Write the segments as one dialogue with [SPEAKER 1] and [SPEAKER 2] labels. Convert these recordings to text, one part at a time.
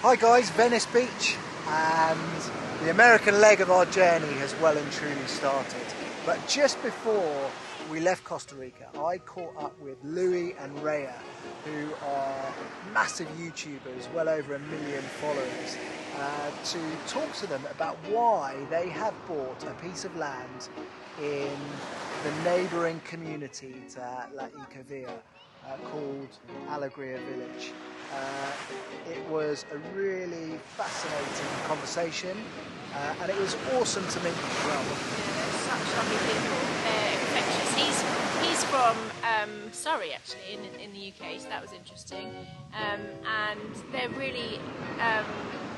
[SPEAKER 1] Hi guys, Venice Beach, and the American leg of our journey has well and truly started. But just before we left Costa Rica, I caught up with Louis and Rhea, who are massive YouTubers, well over 1 million followers, to talk to them about why they have bought a piece of land in the neighbouring community to La Ecovia called Alegria Village. It was a really fascinating conversation, and it was awesome to meet them as well.
[SPEAKER 2] They're such lovely people. They're infectious. He's from Surrey, actually, in the UK, so that was interesting. And they're really,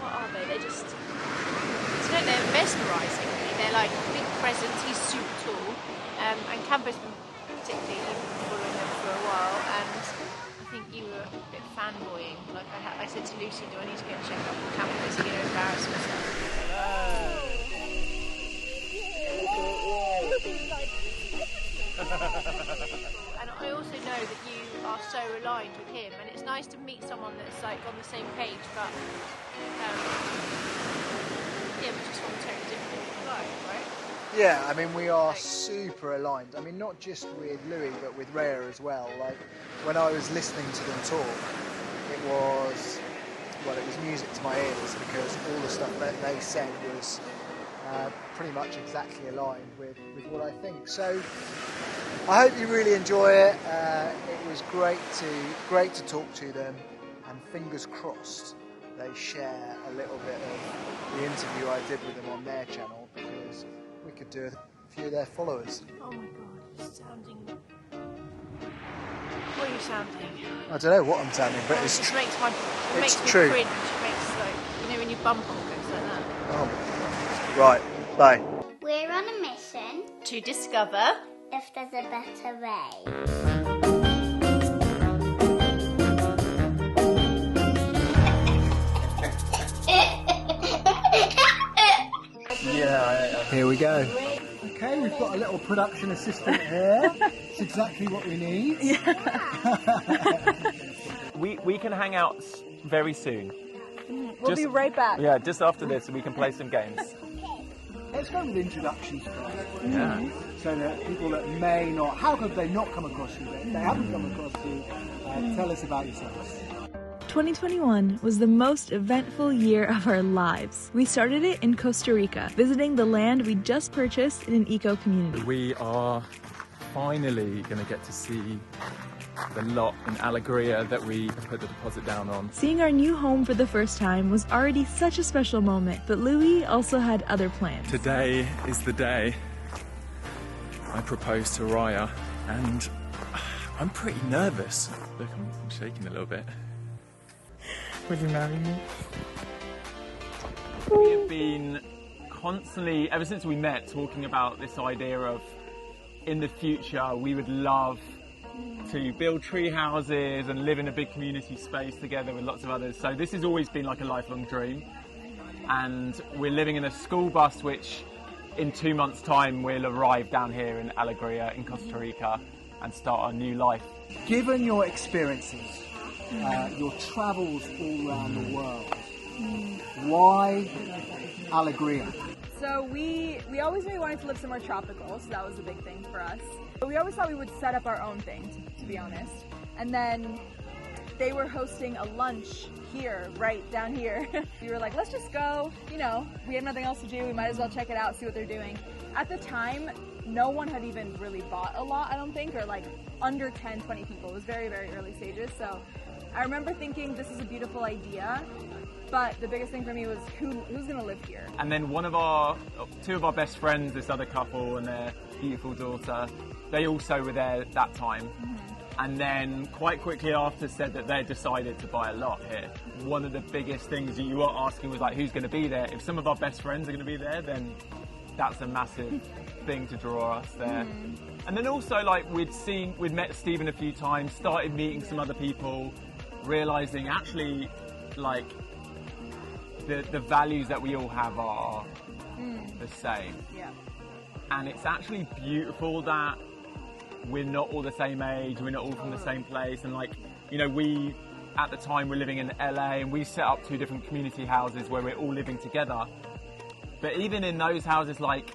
[SPEAKER 2] what are they? They're just, they're mesmerising, really. They're like a big presence. He's super tall, and Campo's been particularly following them for a while, and I think you were a bit fanboying. Like I said to Lucy, do I need to go and check up on Campo? Is he going to embarrass himself? And I also know that you are so aligned with him, and it's nice to meet someone that's like on the same page, but yeah, we just want a totally different life, right?
[SPEAKER 1] Yeah, I mean, we are super aligned. I mean, not just with Louis, but with Rhea as well. Like, when I was listening to them talk, it was music to my ears, because all the stuff that they said was pretty much exactly aligned with what I think. So I hope you really enjoy it. It was great to talk to them, and fingers crossed they share a little bit of the interview I did with them on their channel, because we could do a few of their followers.
[SPEAKER 2] Oh my god, you're sounding... What are you sounding?
[SPEAKER 1] I don't know what I'm sounding, but it's
[SPEAKER 2] true. It makes me
[SPEAKER 1] true.
[SPEAKER 2] cringe. It makes, like, you know when you bump on things like that.
[SPEAKER 1] Oh, right, bye.
[SPEAKER 3] We're on a mission
[SPEAKER 2] To discover
[SPEAKER 3] if there's a better way.
[SPEAKER 1] Yeah. Here we go. Okay, we've got a little production assistant here. It's exactly what we need.
[SPEAKER 4] We can hang out very soon.
[SPEAKER 5] We'll be right back.
[SPEAKER 4] Yeah, just after this, and we can play some games.
[SPEAKER 1] Let's go with introductions first.
[SPEAKER 4] Yeah.
[SPEAKER 1] So that people that may not, how could they not come across you? They haven't come across you. Tell us about yourselves.
[SPEAKER 5] 2021 was the most eventful year of our lives. We started it in Costa Rica, visiting the land we just purchased in an eco community.
[SPEAKER 4] We are finally going to get to see the lot in Alegria that we put the deposit down on.
[SPEAKER 5] Seeing our new home for the first time was already such a special moment, but Louis also had other plans.
[SPEAKER 4] Today is the day I proposed to Rhea, and I'm pretty nervous. Look, I'm shaking a little bit. Would you marry me? We have been constantly, ever since we met, talking about this idea of, in the future, we would love to build tree houses and live in a big community space together with lots of others. So this has always been like a lifelong dream. And we're living in a school bus, which in 2 months' time will arrive down here in Alegria in Costa Rica and start our new life.
[SPEAKER 1] Given your experiences, your travels all around the world, why Alegria?
[SPEAKER 6] So we always knew we wanted to live somewhere tropical, so that was a big thing for us. But we always thought we would set up our own thing, to be honest. And then they were hosting a lunch here, right down here. We were like, let's just go, you know, we have nothing else to do, we might as well check it out, see what they're doing. At the time, no one had even really bought a lot, I don't think, or like under 10, 20 people. It was very, very early stages. So I remember thinking this is a beautiful idea, but the biggest thing for me was who's gonna live here?
[SPEAKER 4] And then two of our best friends, this other couple and their beautiful daughter, they also were there at that time.
[SPEAKER 6] Mm-hmm.
[SPEAKER 4] And then quite quickly after said that they decided to buy a lot here. One of the biggest things that you were asking was like, who's going to be there? If some of our best friends are going to be there, then that's a massive thing to draw us there.
[SPEAKER 6] Mm-hmm.
[SPEAKER 4] And then also like we'd met Stephen a few times, started meeting some other people, realizing actually like the values that we all have are the same.
[SPEAKER 6] Yeah.
[SPEAKER 4] And it's actually beautiful that we're not all the same age, we're not all from the same place, and like, you know, we at the time we're living in LA, and we set up 2 different community houses where we're all living together. But even in those houses, like,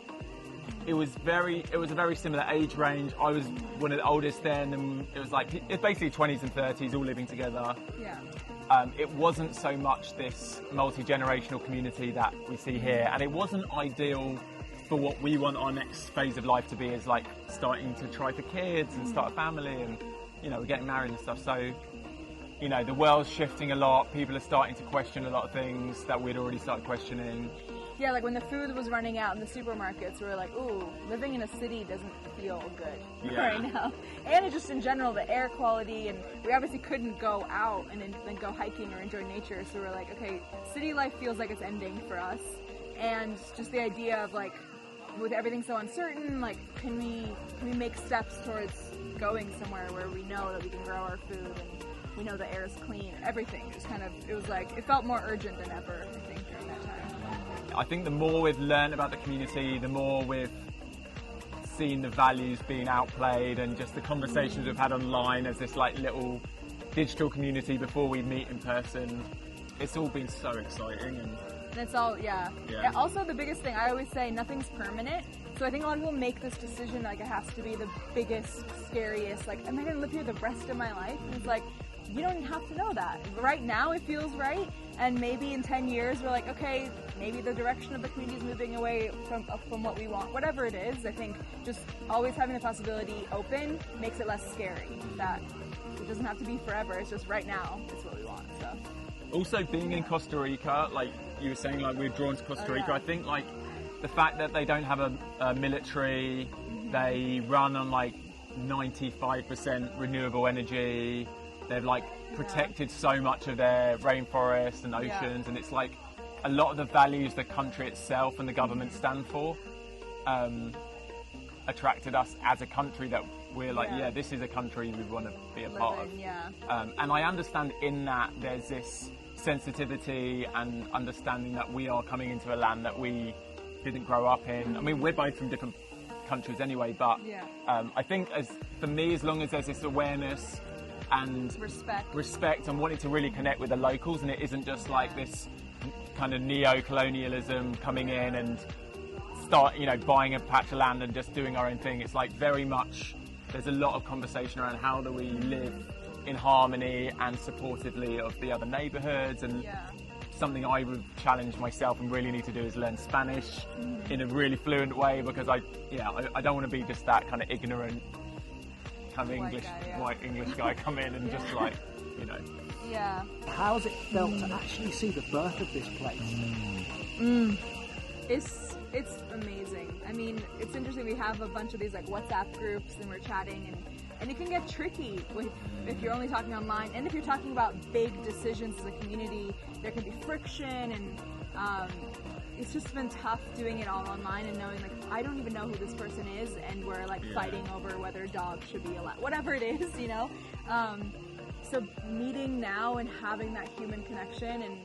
[SPEAKER 4] it was a very similar age range. I was one of the oldest then, and it was like, it's basically 20s and 30s all living together.
[SPEAKER 6] Yeah.
[SPEAKER 4] It wasn't so much this multi-generational community that we see here, and it wasn't ideal for what we want our next phase of life to be, is like starting to try for kids and start a family, and, you know, we're getting married and stuff. So, you know, the world's shifting a lot. People are starting to question a lot of things that we'd already started questioning.
[SPEAKER 6] Yeah, like when the food was running out in the supermarkets, we were like, ooh, living in a city doesn't feel good right now. And just in general, the air quality, and we obviously couldn't go out and then go hiking or enjoy nature, so we were like, okay, city life feels like it's ending for us. And just the idea of, like, with everything so uncertain, like, can we make steps towards going somewhere where we know that we can grow our food and we know the air is clean, everything. Just kind of, it was like, it felt more urgent than ever, I think, during that time.
[SPEAKER 4] I think the more we've learned about the community, the more we've seen the values being outplayed, and just the conversations we've had online as this like little digital community before we meet in person. It's all been so exciting. And
[SPEAKER 6] it's all, yeah. Also, the biggest thing, I always say, nothing's permanent. So I think a lot of people make this decision like it has to be the biggest, scariest, like, am I going to live here the rest of my life? And it's like, you don't have to know that. Right now it feels right, and maybe in 10 years we're like, okay, maybe the direction of the community is moving away from what we want. Whatever it is, I think just always having the possibility open makes it less scary. That it doesn't have to be forever, it's just right now, it's what we want. So.
[SPEAKER 4] Also, being in Costa Rica, like you were saying, like we're drawn to Costa Rica. I think like the fact that they don't have a military, they run on like 95% renewable energy. They've like protected so much of their rainforests and oceans, and it's like a lot of the values the country itself and the government stand for attracted us as a country, that we're like, yeah, this is a country we want to be a part of. And I understand in that there's this sensitivity and understanding that we are coming into a land that we didn't grow up in. I mean, we're both from different countries anyway, but I think for me, as long as there's this awareness and respect and wanting to really connect with the locals, and it isn't just like this kind of neo-colonialism coming in and start, you know, buying a patch of land and just doing our own thing. It's like very much, there's a lot of conversation around how do we live in harmony and supportively of the other neighborhoods, and something I would challenge myself and really need to do is learn Spanish in a really fluent way, because I don't want to be just that kind of ignorant kind of white English guy come in and just like, you know.
[SPEAKER 6] Yeah.
[SPEAKER 1] How's it felt to actually see the birth of this place?
[SPEAKER 6] It's amazing. I mean, it's interesting. We have a bunch of these like WhatsApp groups, and we're chatting, and it can get tricky if you're only talking online, and if you're talking about big decisions as a community, there can be friction, and it's just been tough doing it all online and knowing, like, I don't even know who this person is, and we're like fighting over whether dogs should be allowed, whatever it is, you know. So meeting now and having that human connection, and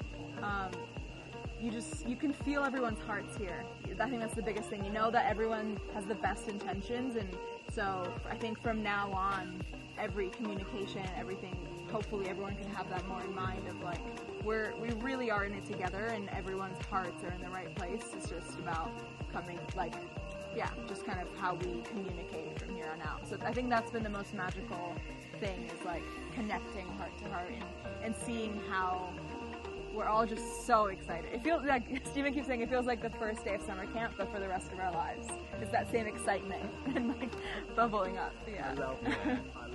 [SPEAKER 6] you can feel everyone's hearts here. I think that's the biggest thing. You know that everyone has the best intentions, and so I think from now on, every communication, everything, hopefully everyone can have that more in mind of like, we really are in it together, and everyone's hearts are in the right place. It's just about coming, like, just kind of how we communicate from here on out. So I think that's been the most magical thing, is like connecting heart to heart and seeing how we're all just so excited. It feels like, Stephen keeps saying, it feels like the first day of summer camp, but for the rest of our lives. It's that same excitement and like bubbling up.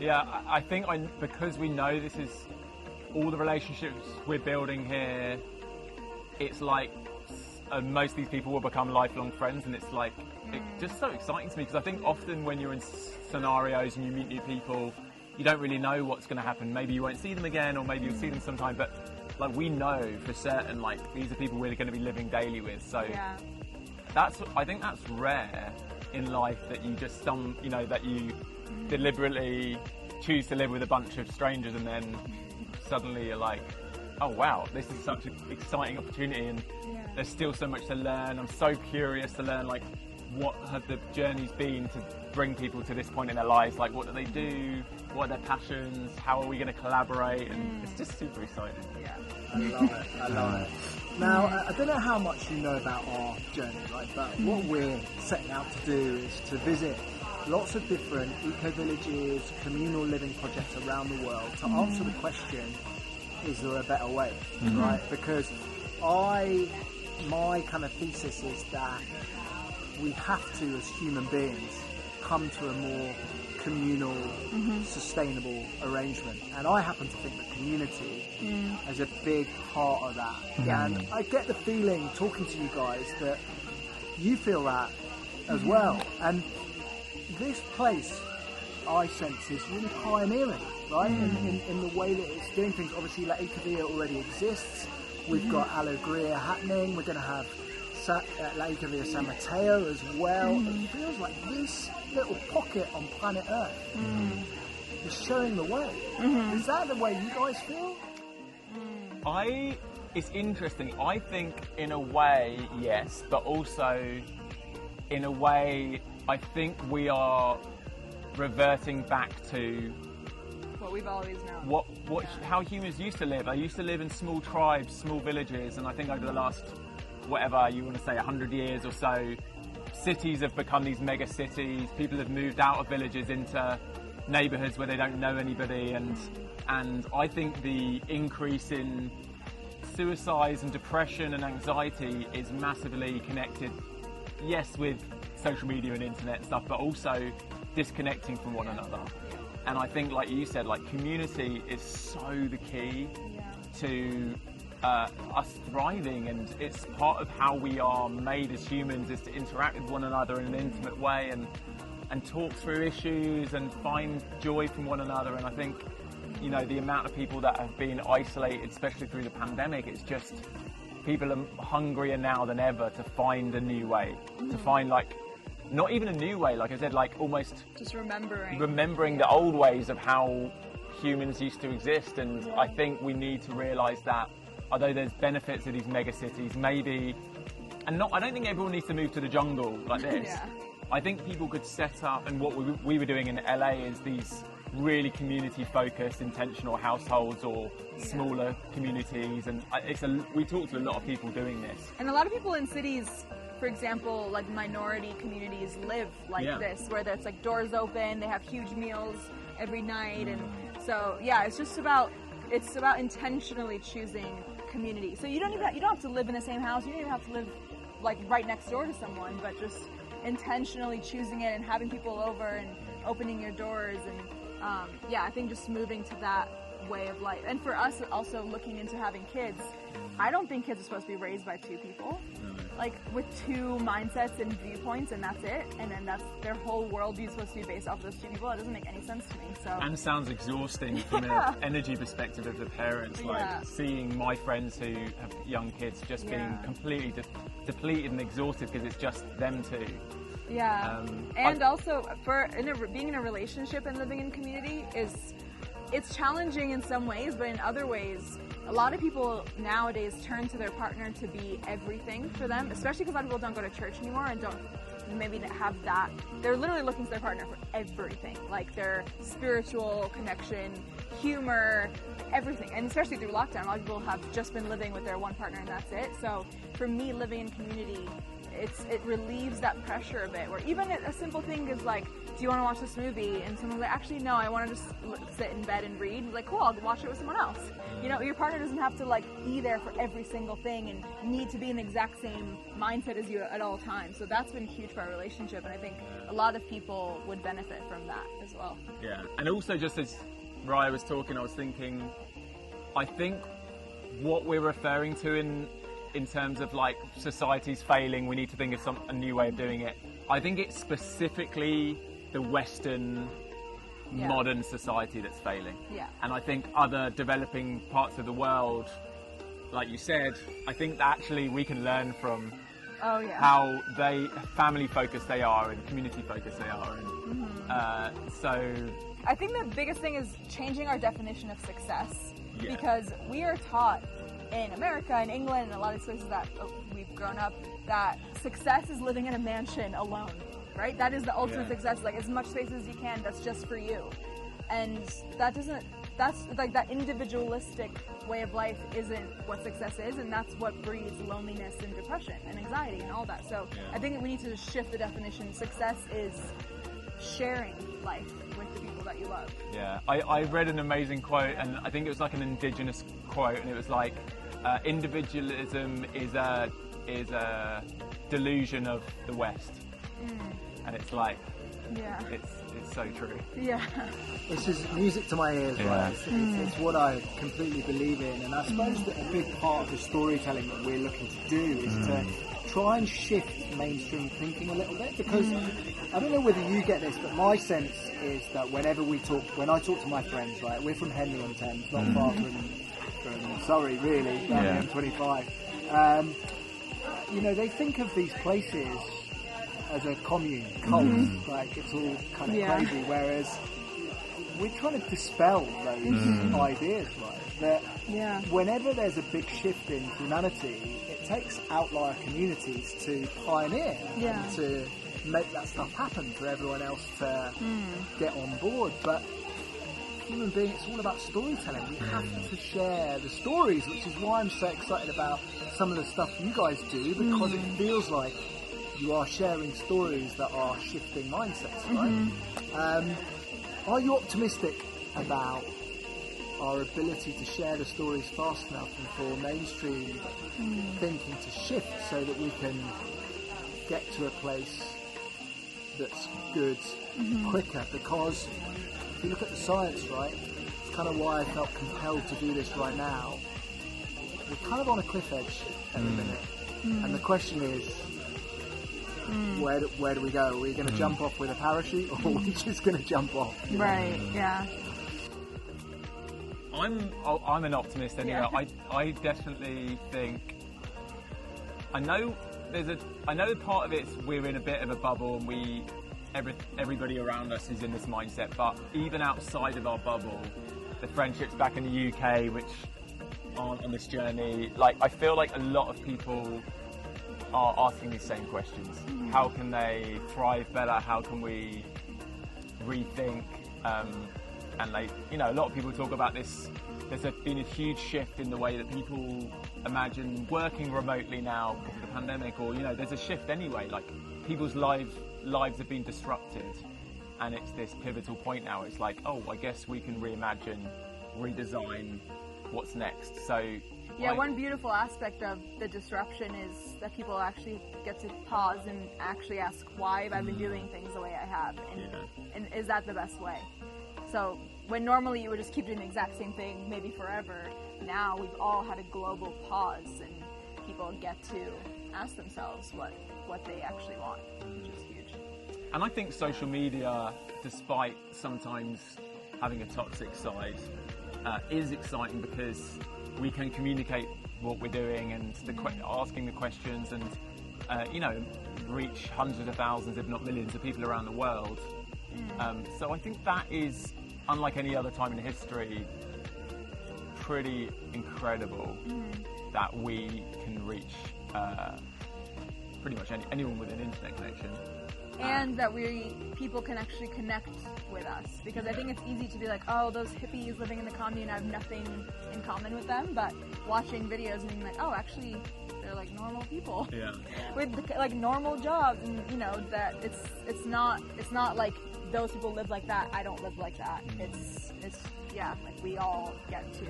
[SPEAKER 4] I think because we know this is all the relationships we're building here, it's like most of these people will become lifelong friends, and it's like it's just so exciting to me, because I think often when you're in scenarios and you meet new people, you don't really know what's going to happen. Maybe you won't see them again, or maybe you'll see them sometime, but like we know for certain, like these are people we're going to be living daily with. So I think that's rare in life, that you just that you deliberately choose to live with a bunch of strangers, and then suddenly you're like, oh wow, this is such an exciting opportunity, and there's still so much to learn. I'm so curious to learn like what have the journeys been to bring people to this point in their lives? Like, what do they do? What are their passions? How are we going to collaborate? And it's just super exciting.
[SPEAKER 6] Yeah.
[SPEAKER 1] I love it. I love it. Now, I don't know how much you know about our journey, right? But what we're setting out to do is to visit lots of different eco-villages, communal living projects around the world to answer the question, is there a better way, right? Because my kind of thesis is that we have to, as human beings, come to a more communal, sustainable arrangement. And I happen to think that community is a big part of that. And I get the feeling, talking to you guys, that you feel that as well. And this place, I sense, is really pioneering, right? In the way that it's doing things. Obviously, La Ecovia already exists. We've got Alegria happening. We're going to have La Ecovia San Mateo as well. It feels like this little pocket on planet Earth is showing the way. Is that the way you guys feel?
[SPEAKER 4] It's interesting. I think in a way, yes, but also in a way, I think we are reverting back to
[SPEAKER 6] What we've always known.
[SPEAKER 4] how humans used to live. They used to live in small tribes, small villages, and I think over the last, whatever you want to say, 100 years or so, cities have become these mega cities. People have moved out of villages into neighbourhoods where they don't know anybody, and I think the increase in suicides and depression and anxiety is massively connected, yes, with social media and internet and stuff, but also disconnecting from one another. And I think, like you said, like, community is so the key to us thriving, and it's part of how we are made as humans, is to interact with one another in an intimate way and talk through issues and find joy from one another. And I think, you know, the amount of people that have been isolated, especially through the pandemic, it's just, people are hungrier now than ever to find a new way, to find, like, not even a new way, like I said, like almost
[SPEAKER 6] Just remembering
[SPEAKER 4] the old ways of how humans used to exist. And I think we need to realise that although there's benefits of these mega cities, maybe, and I don't think everyone needs to move to the jungle like this. I think people could set up, and what we were doing in LA is these really community-focused, intentional households or smaller communities, and we talk to a lot of people doing this.
[SPEAKER 6] And a lot of people in cities, for example, like minority communities, live like this, where there's like doors open, they have huge meals every night, and so it's about intentionally choosing community. So you don't have to live in the same house, you don't even have to live like right next door to someone, but just intentionally choosing it and having people over and opening your doors, and I think just moving to that way of life. And for us, also looking into having kids, I don't think kids are supposed to be raised by two people, like with two mindsets and viewpoints, and that's it. And then that's their whole worldview is supposed to be based off of those two people. It doesn't make any sense to me. So
[SPEAKER 4] and sounds exhausting from an energy perspective of the parents. Like seeing my friends who have young kids just being completely depleted and exhausted because it's just them two. And also being in a relationship and living in community it's challenging in some ways, but in other ways, a lot of people nowadays turn to their partner to be everything for them, especially because a lot of people don't go to church anymore and don't maybe have that. They're literally looking to their partner for everything, like their spiritual connection, humor, everything. And especially through lockdown, a lot of people have just been living with their one partner and that's it. So for me, living in community, it relieves that pressure a bit, where even a simple thing is like, do you want to watch this movie? And someone's like, actually no, I want to just sit in bed and read. Like, cool, I'll watch it with someone else. You know, your partner doesn't have to like be there for every single thing and need to be in the exact same mindset as you at all times. So that's been huge for our relationship, and I think a lot of people would benefit from that as well. Yeah, and also just as Raya was talking, I was thinking, I think what we're referring to in terms of like society's failing, we need to think of a new way of doing it. I think it's specifically the Western modern society that's failing. And I think other developing parts of the world, like you said, I think that actually we can learn from how family focused they are and community focused they are. And so
[SPEAKER 6] I think the biggest thing is changing our definition of success, because we are taught in America, in England, and a lot of places that we've grown up, that success is living in a mansion alone, right? That is the ultimate success. Like, as much space as you can, that's just for you. And that's like, that individualistic way of life isn't what success is, and that's what breeds loneliness and depression and anxiety and all that. So I think we need to shift the definition. Success is sharing life with the people that you love.
[SPEAKER 4] Yeah, I read an amazing quote, and I think it was like an indigenous quote, and it was like, individualism is a delusion of the West. And it's like, it's so true.
[SPEAKER 6] Yeah.
[SPEAKER 1] This is music to my ears, right? It's what I completely believe in, and I suppose that a big part of the storytelling that we're looking to do is to try and shift mainstream thinking a little bit, because I don't know whether you get this, but my sense is that when I talk to my friends, right, we're from Henley-on-Thames, not far from Surrey, really, down the M25. You know, they think of these places as a commune, cult, like it's all kind of crazy, whereas we're trying to dispel those ideas, right? That whenever there's a big shift in humanity, it takes outlier communities to pioneer and to make that stuff happen for everyone else to get on board. But human being, it's all about storytelling. We have to share the stories, which is why I'm so excited about some of the stuff you guys do, because it feels like you are sharing stories that are shifting mindsets, right? Are you optimistic about our ability to share the stories fast enough and for mainstream thinking to shift so that we can get to a place that's good quicker? Because if you look at the science, right, it's kind of why I felt compelled to do this right now. We're kind of on a cliff edge at the minute, and the question is, where do we go? Are we going to jump off with a parachute, or are we just going to jump off?
[SPEAKER 6] Right, yeah.
[SPEAKER 4] I'm an optimist anyway. Yeah. I definitely think, I know part of it's we're in a bit of a bubble, and everybody around us is in this mindset, but even outside of our bubble, the friendships back in the UK which aren't on this journey, like, I feel like a lot of people are asking these same questions. How can they thrive better? How can we rethink? And like, you know, a lot of people talk about this. There's been a huge shift in the way that people imagine working remotely now because of the pandemic, or, you know, there's a shift anyway. Like, people's lives have been disrupted, and it's this pivotal point now. It's like, oh, I guess we can reimagine, redesign what's next. So
[SPEAKER 6] yeah, one beautiful aspect of the disruption is that people actually get to pause and actually ask, why have I been doing things the way I have, and is that the best way? So when normally you would just keep doing the exact same thing maybe forever, now we've all had a global pause, and people get to ask themselves what they actually want, which is huge.
[SPEAKER 4] And I think social media, despite sometimes having a toxic side, is exciting because we can communicate what we're doing and asking the questions, and you know, reach hundreds of thousands, if not millions, of people around the world. So I think that is, unlike any other time in history, pretty incredible that we can reach pretty much anyone with an internet connection.
[SPEAKER 6] And that people can actually connect with us, because I think it's easy to be like, oh, those hippies living in the commune, I have nothing in common with them, but watching videos and being like, oh, actually they're like normal people with like normal jobs, and you know that it's not like those people live like that, I don't live like that. It's like we all get to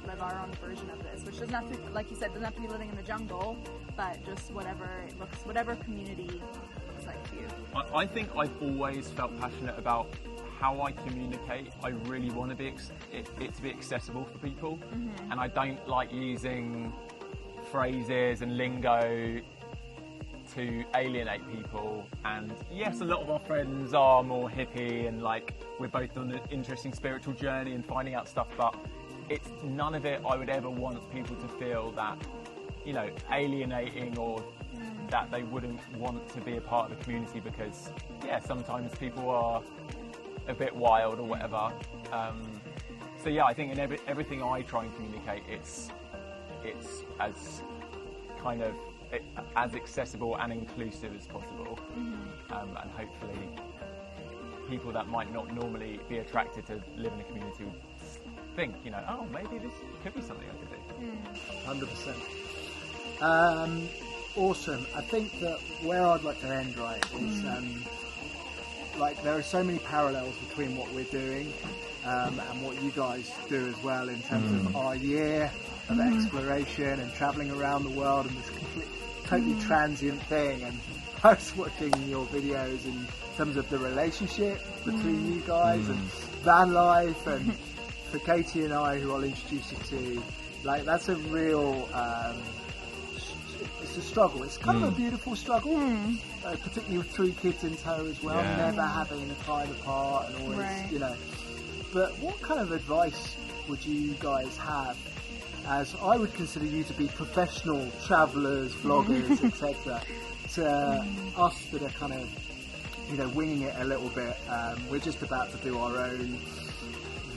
[SPEAKER 6] live our own version of this, which doesn't have to, like you said, doesn't have to be living in the jungle, but just whatever community looks like to you.
[SPEAKER 4] I think I've always felt passionate about how I communicate. I really want to be it to be accessible for people, and I don't like using phrases and lingo to alienate people. And yes, a lot of our friends are more hippie, and like, we're both on an interesting spiritual journey and finding out stuff, but it's none of it I would ever want people to feel that, you know, alienating, or that they wouldn't want to be a part of the community, because sometimes people are a bit wild or whatever. So I think in everything I try and communicate, it's it's as kind of as accessible and inclusive as possible, and hopefully people that might not normally be attracted to live in a community would think, you know, oh, maybe this could be something I could do.
[SPEAKER 1] 100%. Awesome. I think that where I'd like to end, right, is like there are so many parallels between what we're doing and what you guys do as well in terms of our year of exploration and travelling around the world and this totally transient thing. And I was watching your videos in terms of the relationship between you guys and van life, and for Katie and I, who I'll introduce you to, like that's a real it's a struggle. It's kind of a beautiful struggle, particularly with 3 kids in tow as well, never having the time apart and always, you know. But what kind of advice would you guys have, as I would consider you to be professional travellers, vloggers, etc., to us that are kind of, you know, winging it a little bit? We're just about to do our own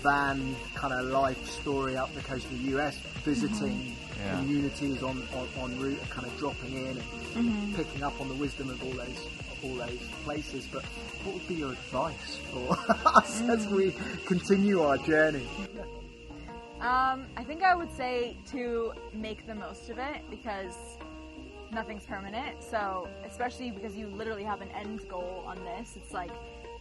[SPEAKER 1] van kind of life story up the coast of the US, visiting communities on route and kind of dropping in and picking up on the wisdom of all those places. But what would be your advice for us as we continue our journey?
[SPEAKER 6] I think I would say to make the most of it, because nothing's permanent. So especially because you literally have an end goal on this, it's like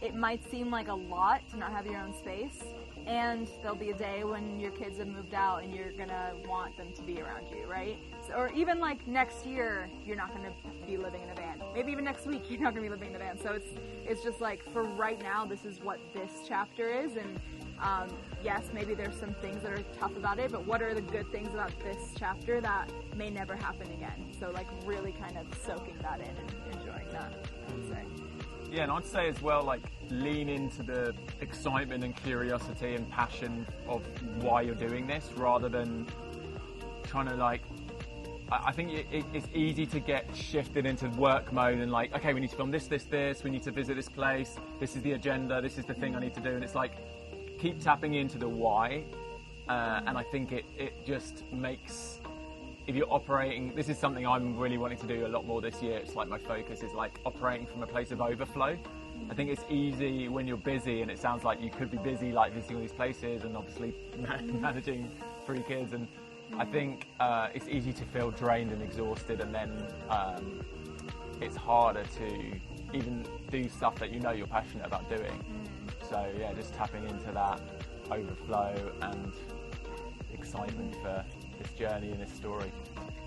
[SPEAKER 6] it might seem like a lot to not have your own space, and there'll be a day when your kids have moved out and you're gonna want them to be around you, right? So, or even like next year, you're not gonna be living in a van. Maybe even next week, you're not gonna be living in a van. So it's just like, for right now, this is what this chapter is. And yes, maybe there's some things that are tough about it, but what are the good things about this chapter that may never happen again? So like really kind of soaking that in and enjoying that, I would say.
[SPEAKER 4] Yeah, and I'd say as well, like, lean into the excitement and curiosity and passion of why you're doing this, rather than trying to, like, I think it's easy to get shifted into work mode and like, okay, we need to film this, we need to visit this place, this is the agenda, this is the thing I need to do, and it's like, keep tapping into the why, and I think it just makes, if you're operating, this is something I'm really wanting to do a lot more this year. It's like my focus is like operating from a place of overflow. I think it's easy when you're busy, and it sounds like you could be busy like visiting all these places and obviously managing 3 kids, and I think it's easy to feel drained and exhausted, and then it's harder to even do stuff that you know you're passionate about doing. So yeah, just tapping into that overflow and excitement for this journey and this story.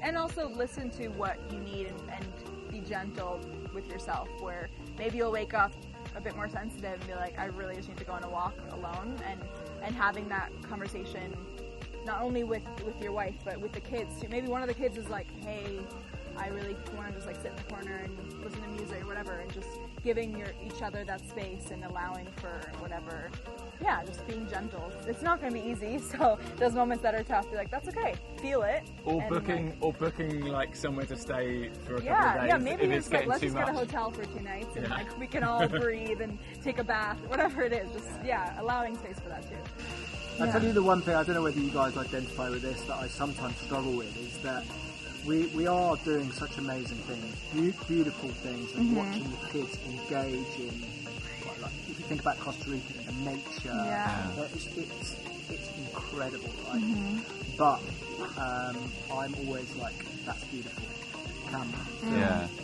[SPEAKER 6] And also listen to what you need and be gentle with yourself, where maybe you'll wake up a bit more sensitive and be like, I really just need to go on a walk alone, and having that conversation not only with your wife but with the kids too. Maybe one of the kids is like, hey, I really want to just like sit in the corner and listen to music or whatever, and just giving each other that space and allowing for whatever. Yeah, just being gentle. It's not going to be easy, so those moments that are tough, be like, that's okay. Feel it.
[SPEAKER 4] Or booking like somewhere to stay for a couple of days.
[SPEAKER 6] Yeah, maybe
[SPEAKER 4] if it's
[SPEAKER 6] like, let's
[SPEAKER 4] getting
[SPEAKER 6] just
[SPEAKER 4] too
[SPEAKER 6] get a hotel for 2 nights and like we can all breathe and take a bath, whatever it is. Just allowing space for that too.
[SPEAKER 1] I'll tell you the one thing, I don't know whether you guys identify with this, that I sometimes struggle with, is that we are doing such amazing things, beautiful things, and watching the kids engage in, like if you think about Costa Rica and the nature, it's incredible, right? But I'm always like, that's beautiful, camera.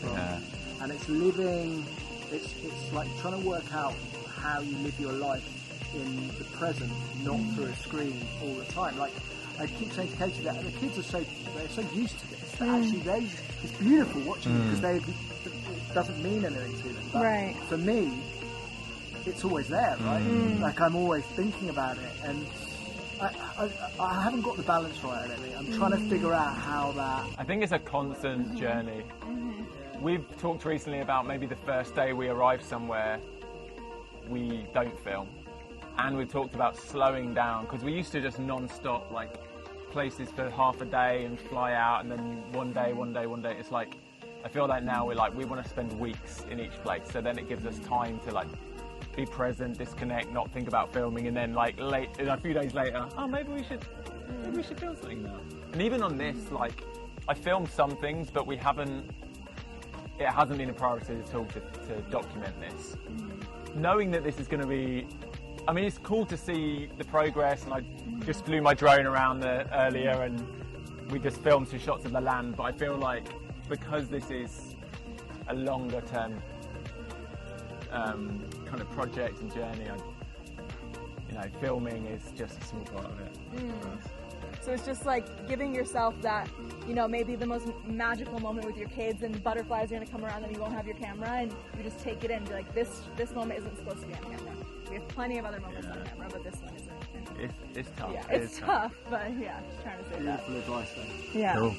[SPEAKER 1] And it's living, it's like trying to work out how you live your life in the present, not through a screen all the time. Like I keep saying to Katie that the kids are they're so used to this that actually it's beautiful watching it, because it doesn't mean anything to them. But for me, it's always there, right? Like I'm always thinking about it, and I haven't got the balance right, I don't think. I'm trying to figure out how that...
[SPEAKER 4] I think it's a constant journey. We've talked recently about maybe the first day we arrive somewhere, we don't film. And we've talked about slowing down, because we used to just non-stop, like, places for half a day and fly out, and then one day. It's like, I feel like now we want to spend weeks in each place, so then it gives us time to, like, be present, disconnect, not think about filming, and then, like, a few days later, oh, maybe we should film something now. And even on this, like, I filmed some things, but it hasn't been a priority at all to document this. Knowing that this is going to be, I mean, it's cool to see the progress, and I just flew my drone around earlier and we just filmed some shots of the land, but I feel like because this is a longer term kind of project and journey, filming is just a small part of it.
[SPEAKER 6] So it's just like giving yourself that, maybe the most magical moment with your kids, and butterflies are going to come around and you won't have your camera, and you just take it in and be like, this moment isn't supposed to be on camera. We have plenty of other moments on camera, but this one isn't.
[SPEAKER 4] It's tough.
[SPEAKER 6] Yeah, it's tough, but yeah, just trying to say that.
[SPEAKER 1] Beautiful advice, though.
[SPEAKER 6] Yeah.
[SPEAKER 4] Cool.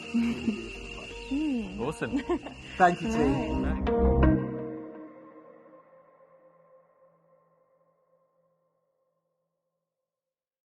[SPEAKER 4] Awesome.
[SPEAKER 1] Thank you, team.
[SPEAKER 4] Right.